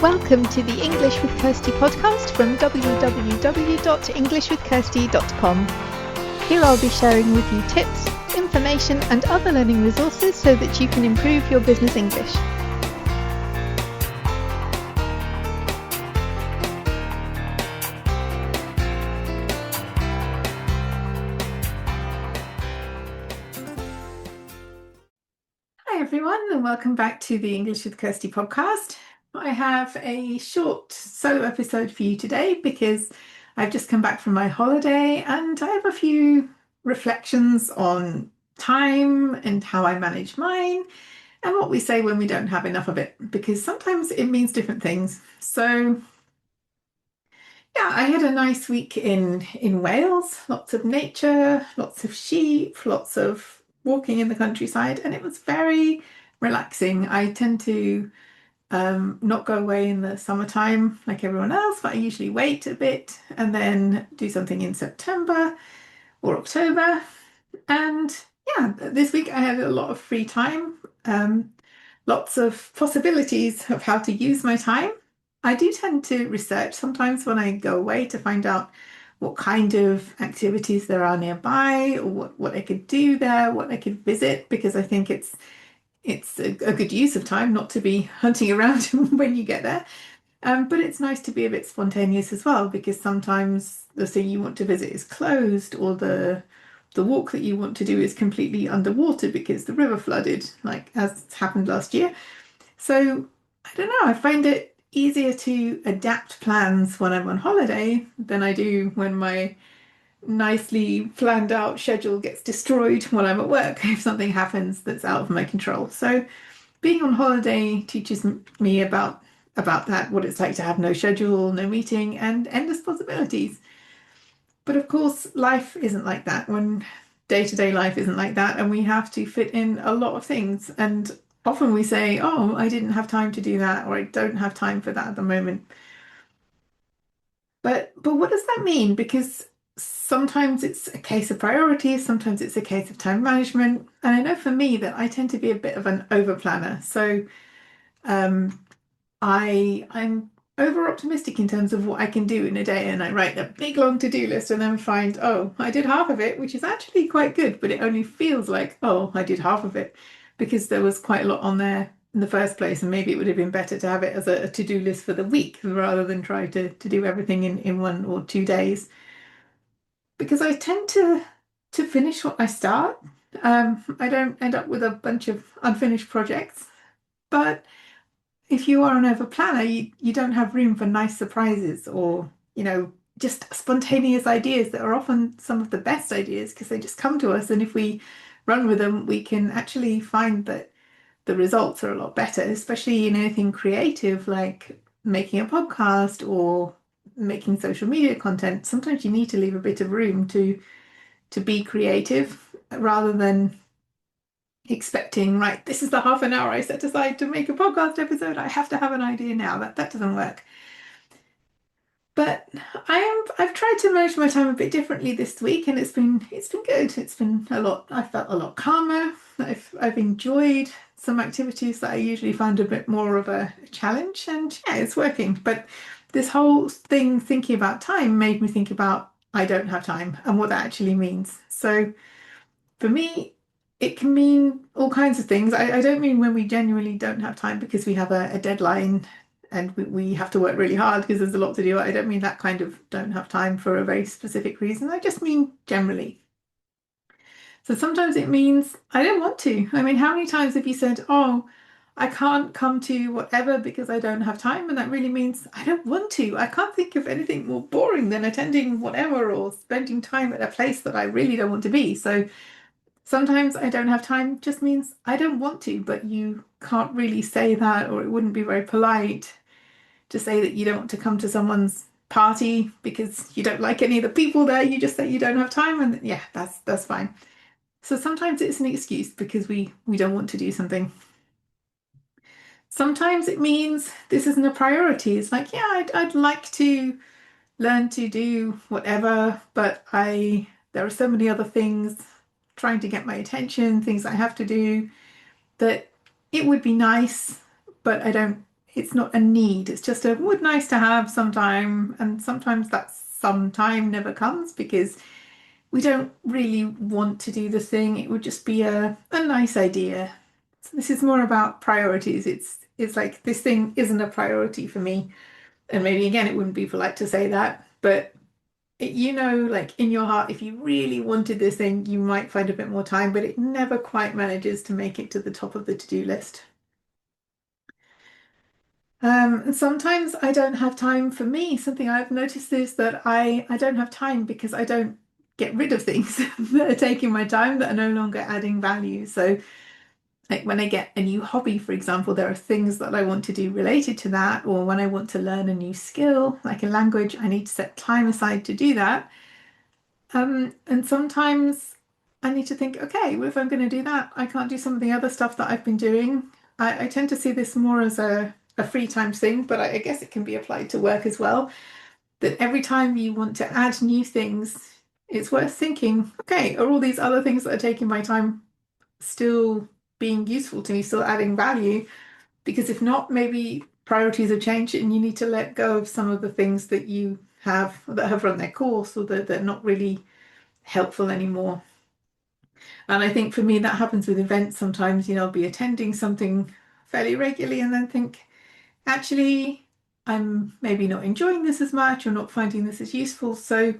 Welcome to the English with Kirsty podcast from www.englishwithkirsty.com. Here I'll be sharing with you tips, information and other learning resources so that you can improve your business English. Hi everyone and welcome back to the English with Kirsty podcast. I have a short solo episode for you today because I've just come back from my holiday and I have a few reflections on time and how I manage mine and what we say when we don't have enough of it, because sometimes it means different things. So yeah, I had a nice week in Wales, lots of nature, lots of sheep, lots of walking in the countryside, and it was very relaxing. I tend to not go away in the summertime like everyone else, but I usually wait a bit and then do something in September or October. And yeah, this week I had a lot of free time, lots of possibilities of how to use my time. I do tend to research sometimes when I go away to find out what kind of activities there are nearby, or what I could do there, what I could visit, because I think it's a good use of time not to be hunting around when you get there. But it's nice to be a bit spontaneous as well, because sometimes the thing you want to visit is closed, or the walk that you want to do is completely underwater because the river flooded, like as happened last year. So I don't know, I find it easier to adapt plans when I'm on holiday than I do when my nicely planned out schedule gets destroyed while I'm at work if something happens that's out of my control. So being on holiday teaches me about that, what it's like to have no schedule, no meeting, and endless possibilities. But of course, life isn't like that. When day-to-day life isn't like that, and we have to fit in a lot of things. And often we say, oh, I didn't have time to do that, or I don't have time for that at the moment. But what does that mean? Because sometimes it's a case of priorities, sometimes it's a case of time management. And I know for me that I tend to be a bit of an over planner. So I'm over optimistic in terms of what I can do in a day, and I write a big long to-do list and then find, oh, I did half of it, which is actually quite good, but it only feels like, oh, I did half of it because there was quite a lot on there in the first place, and maybe it would have been better to have it as a to-do list for the week rather than try to do everything in 1 or 2 days, because I tend to finish what I start. I don't end up with a bunch of unfinished projects, but if you are an over planner, you don't have room for nice surprises, or just spontaneous ideas that are often some of the best ideas because they just come to us, and if we run with them we can actually find that the results are a lot better, especially in anything creative like making a podcast or making social media content. Sometimes you need to leave a bit of room to be creative rather than expecting, right, this is the half an hour I set aside to make a podcast episode, I have to have an idea now. That doesn't work. But I've tried to manage my time a bit differently this week, and it's been good. It's been a lot. I felt a lot calmer. I've enjoyed some activities that I usually find a bit more of a challenge, and yeah, it's working. But this whole thing, thinking about time, made me think about I don't have time and what that actually means. So for me, it can mean all kinds of things. I don't mean when we genuinely don't have time because we have a deadline and we have to work really hard because there's a lot to do. I don't mean that kind of don't have time for a very specific reason. I just mean generally. So sometimes it means I don't want to. I mean, how many times have you said, oh, I can't come to whatever because I don't have time? And that really means I don't want to. I can't think of anything more boring than attending whatever or spending time at a place that I really don't want to be. So sometimes I don't have time just means I don't want to, but you can't really say that, or it wouldn't be very polite to say that you don't want to come to someone's party because you don't like any of the people there. You just say you don't have time, and yeah, that's fine. So sometimes it's an excuse because we don't want to do something. Sometimes it means this isn't a priority. It's like, yeah, I'd like to learn to do whatever, but there are so many other things trying to get my attention, things I have to do, that it would be nice, but it's not a need. It's just a would nice to have sometime, and sometimes that sometime never comes because we don't really want to do the thing. It would just be a nice idea. So this is more about priorities. It's like this thing isn't a priority for me. And maybe again, it wouldn't be polite to say that, but like in your heart, if you really wanted this thing, you might find a bit more time, but it never quite manages to make it to the top of the to-do list. And sometimes I don't have time for me. Something I've noticed is that I don't have time because I don't get rid of things that are taking my time that are no longer adding value. So like when I get a new hobby, for example, there are things that I want to do related to that, or when I want to learn a new skill, like a language, I need to set time aside to do that. And sometimes I need to think, okay, well, if I'm going to do that, I can't do some of the other stuff that I've been doing. I tend to see this more as a free time thing, but I guess it can be applied to work as well. That every time you want to add new things, it's worth thinking, okay, are all these other things that are taking my time still being useful to me, still adding value? Because if not, maybe priorities have changed and you need to let go of some of the things that you have that have run their course or that they're not really helpful anymore. And I think for me, that happens with events sometimes. I'll be attending something fairly regularly and then think, actually, I'm maybe not enjoying this as much or not finding this as useful. So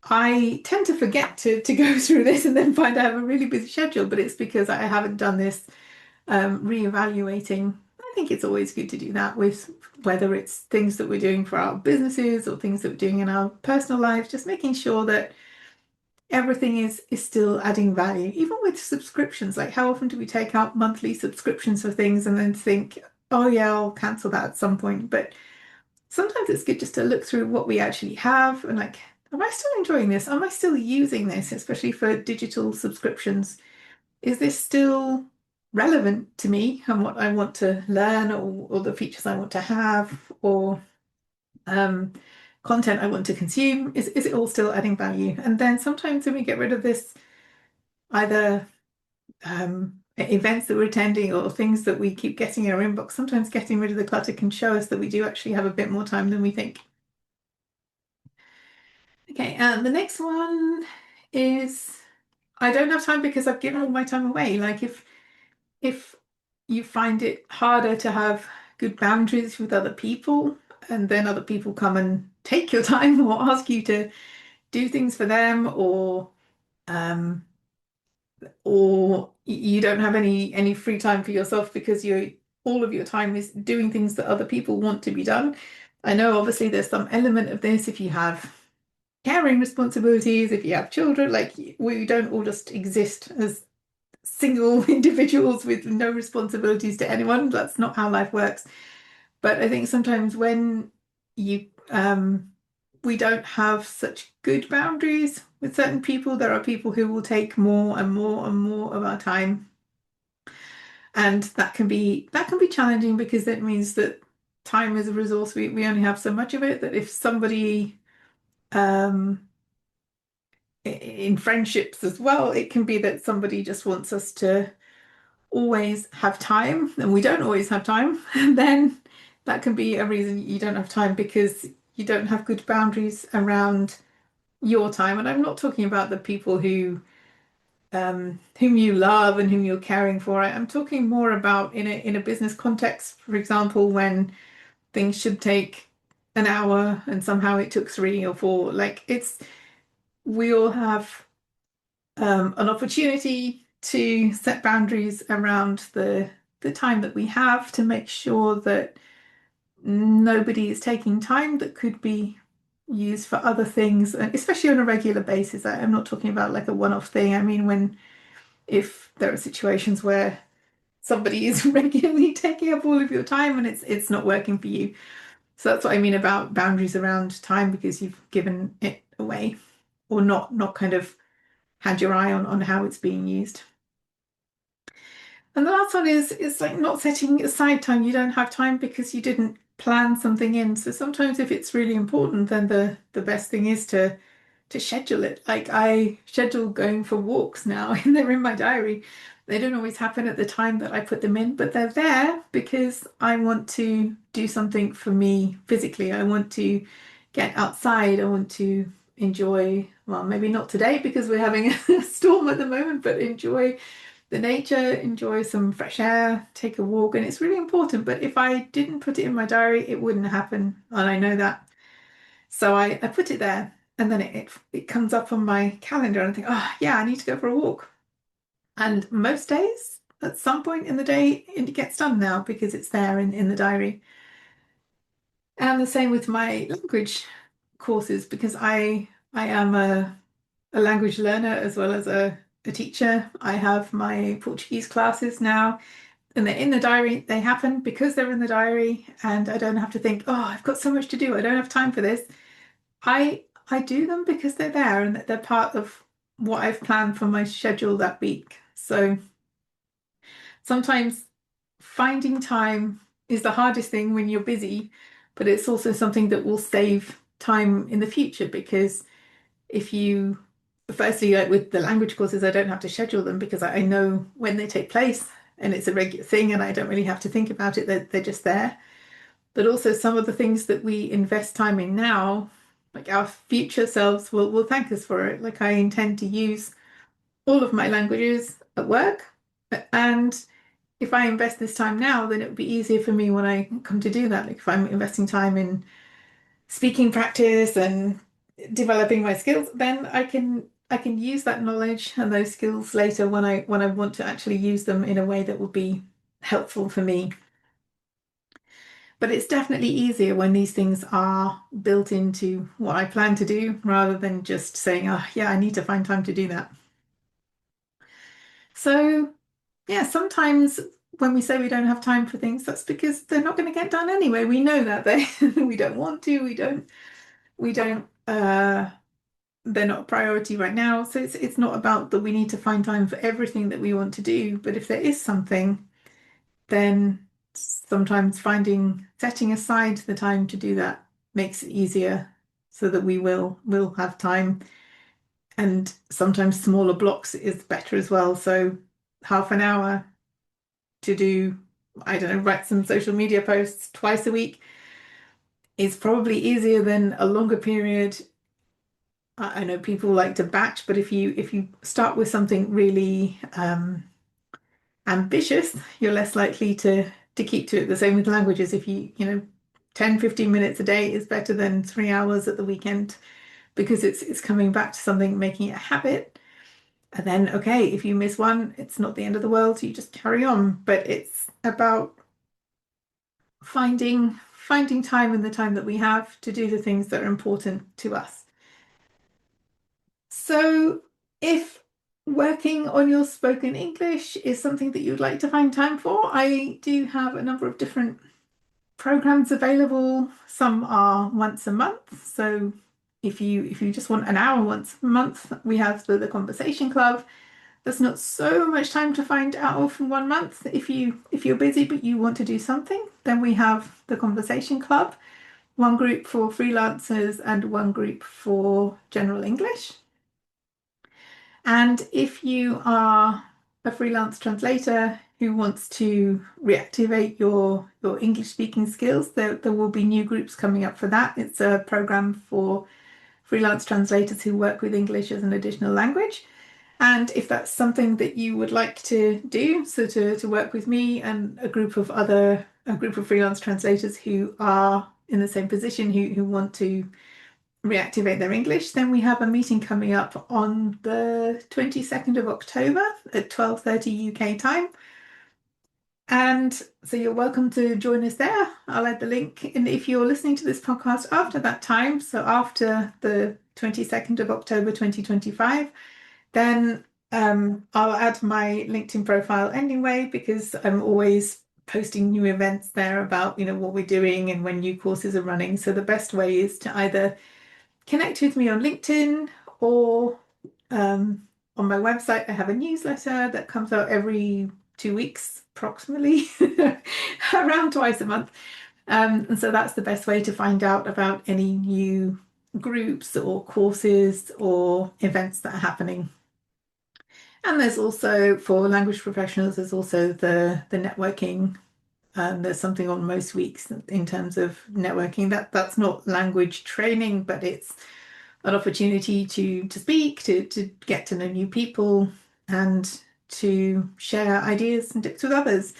I tend to forget to go through this and then find I have a really busy schedule, but it's because I haven't done this reevaluating. I think it's always good to do that with whether it's things that we're doing for our businesses or things that we're doing in our personal lives, just making sure that everything is still adding value, even with subscriptions. Like how often do we take out monthly subscriptions for things and then think, oh yeah, I'll cancel that at some point. But sometimes it's good just to look through what we actually have and like, am I still enjoying this? Am I still using this, especially for digital subscriptions? Is this still relevant to me and what I want to learn or the features I want to have or um, content I want to consume? Is it all still adding value? And then sometimes when we get rid of this, either events that we're attending or things that we keep getting in our inbox, sometimes getting rid of the clutter can show us that we do actually have a bit more time than we think. Okay, and the next one is I don't have time because I've given all my time away. Like if you find it harder to have good boundaries with other people, and then other people come and take your time or ask you to do things for them, um, or you don't have any free time for yourself because you all of your time is doing things that other people want to be done. I know obviously there's some element of this if you have caring responsibilities, if you have children, like we don't all just exist as single individuals with no responsibilities to anyone. That's not how life works. But I think sometimes when you we don't have such good boundaries with certain people, there are people who will take more and more and more of our time. And that can be challenging because it means that time is a resource. We only have so much of it that if somebody um in friendships as well, it can be that somebody just wants us to always have time and we don't always have time, and then that can be a reason you don't have time because you don't have good boundaries around your time. And I'm not talking about the people whom you love and whom you're caring for. I'm talking more about in a business context, for example, when things should take an hour and somehow it took 3 or 4. Like we all have an opportunity to set boundaries around the time that we have to make sure that nobody is taking time that could be used for other things, and especially on a regular basis. I'm not talking about like a one-off thing. I mean, if there are situations where somebody is regularly taking up all of your time and it's not working for you. So that's what I mean about boundaries around time because you've given it away or not kind of had your eye on how it's being used. And the last one is like not setting aside time. You don't have time because you didn't plan something in. So sometimes if it's really important, then the best thing is to to schedule it. Like I schedule going for walks now and they're in my diary. They don't always happen at the time that I put them in, but they're there because I want to do something for me physically. I want to get outside. I want to enjoy, well, maybe not today because we're having a storm at the moment, but enjoy the nature, enjoy some fresh air, take a walk. And it's really important. But if I didn't put it in my diary, it wouldn't happen. And I know that. So I put it there and then it comes up on my calendar and I think, oh yeah, I need to go for a walk. And most days, at some point in the day, it gets done now because it's there in the diary. And the same with my language courses because I am a language learner as well as a teacher. I have my Portuguese classes now and they're in the diary. They happen because they're in the diary and I don't have to think, oh, I've got so much to do. I don't have time for this. I do them because they're there and that they're part of what I've planned for my schedule that week. So sometimes finding time is the hardest thing when you're busy, but it's also something that will save time in the future because if you, firstly, like with the language courses, I don't have to schedule them because I know when they take place and it's a regular thing and I don't really have to think about it, they're just there. But also some of the things that we invest time in now, like our future selves will thank us for it. Like I intend to use all of my languages at work. And if I invest this time now, then it would be easier for me when I come to do that. Like if I'm investing time in speaking practice and developing my skills, then I can use that knowledge and those skills later when I want to actually use them in a way that would be helpful for me. But it's definitely easier when these things are built into what I plan to do rather than just saying, oh, yeah, I need to find time to do that. So, yeah, sometimes when we say we don't have time for things, that's because they're not going to get done anyway. We know that we don't want to, they're not a priority right now. So it's not about that we need to find time for everything that we want to do. But if there is something, then sometimes setting aside the time to do that makes it easier so that we will have time. And sometimes smaller blocks is better as well. So half an hour to do, I don't know, write some social media posts twice a week is probably easier than a longer period. I know people like to batch, but if you start with something really ambitious, you're less likely to keep to it. The same with languages. If 10, 15 minutes a day is better than 3 hours at the weekend because it's coming back to something, making it a habit. And then, okay, if you miss one, it's not the end of the world. You just carry on. But it's about finding time in the time that we have to do the things that are important to us. So if working on your spoken English is something that you'd like to find time for, I do have a number of different programs available. Some are once a month. So if you just want an hour once a month, we have the Conversation Club. There's not so much time to find out of in 1 month. If you're busy but you want to do something, then we have the Conversation Club, one group for freelancers and one group for general English. And if you are a freelance translator who wants to reactivate your English speaking skills, there will be new groups coming up for that. It's a program for freelance translators who work with English as an additional language. And if that's something that you would like to do, so to work with me and a group of freelance translators who are in the same position who want to reactivate their English, then we have a meeting coming up on the 22nd of October at 12:30 UK time. And so you're welcome to join us there. I'll add the link. And if you're listening to this podcast after that time, so after the 22nd of October 2025, then I'll add my LinkedIn profile anyway, because I'm always posting new events there about, what we're doing and when new courses are running. So the best way is to either connect with me on LinkedIn or on my website. I have a newsletter that comes out every 2 weeks, approximately, around twice a month. And so that's the best way to find out about any new groups or courses or events that are happening. And there's also, for language professionals, there's also the networking. There's something on most weeks in terms of networking. That's not language training, but it's an opportunity to speak, to get to know new people, and to share ideas and tips with others.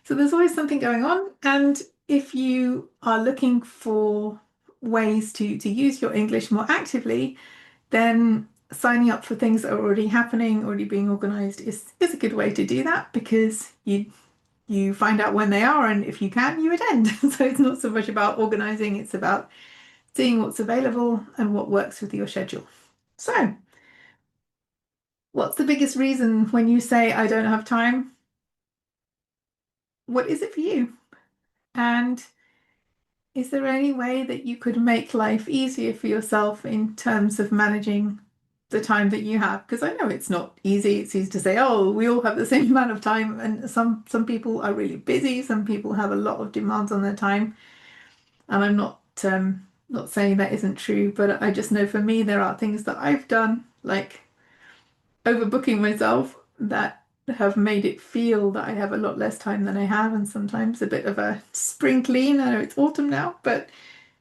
So there's always something going on. And if you are looking for ways to use your English more actively, then signing up for things that are already happening, already being organised is a good way to do that, because you find out when they are, and if you can, you attend. So it's not so much about organising, it's about seeing what's available and what works with your schedule. So, what's the biggest reason when you say, I don't have time? What is it for you? And is there any way that you could make life easier for yourself in terms of managing the time that you have? Because I know it's not easy. It's easy to say, oh, we all have the same amount of time, and some people are really busy. Some people have a lot of demands on their time, and I'm not saying that isn't true, but I just know for me there are things that I've done, like overbooking myself, that have made it feel that I have a lot less time than I have, and sometimes a bit of a spring clean. I know it's autumn now, but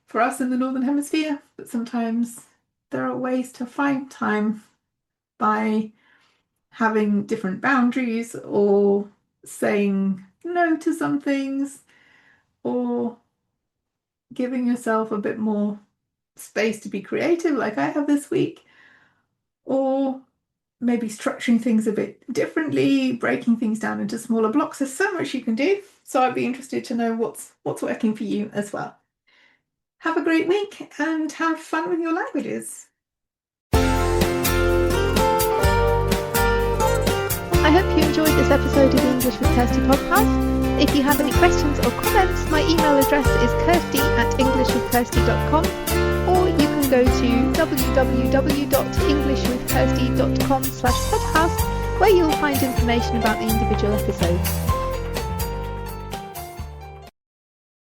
for us in the Northern Hemisphere, but sometimes there are ways to find time by having different boundaries, or saying no to some things, or giving yourself a bit more space to be creative, like I have this week, or maybe structuring things a bit differently, breaking things down into smaller blocks. There's so much you can do. So I'd be interested to know what's working for you as well. Have a great week and have fun with your languages. I hope you enjoyed this episode of the English with Kirsty podcast. If you have any questions or comments, my email address is kirsty@englishwithkirsty.com, or you can go to www.englishwithkirsty.com/podcast, where you'll find information about the individual episodes.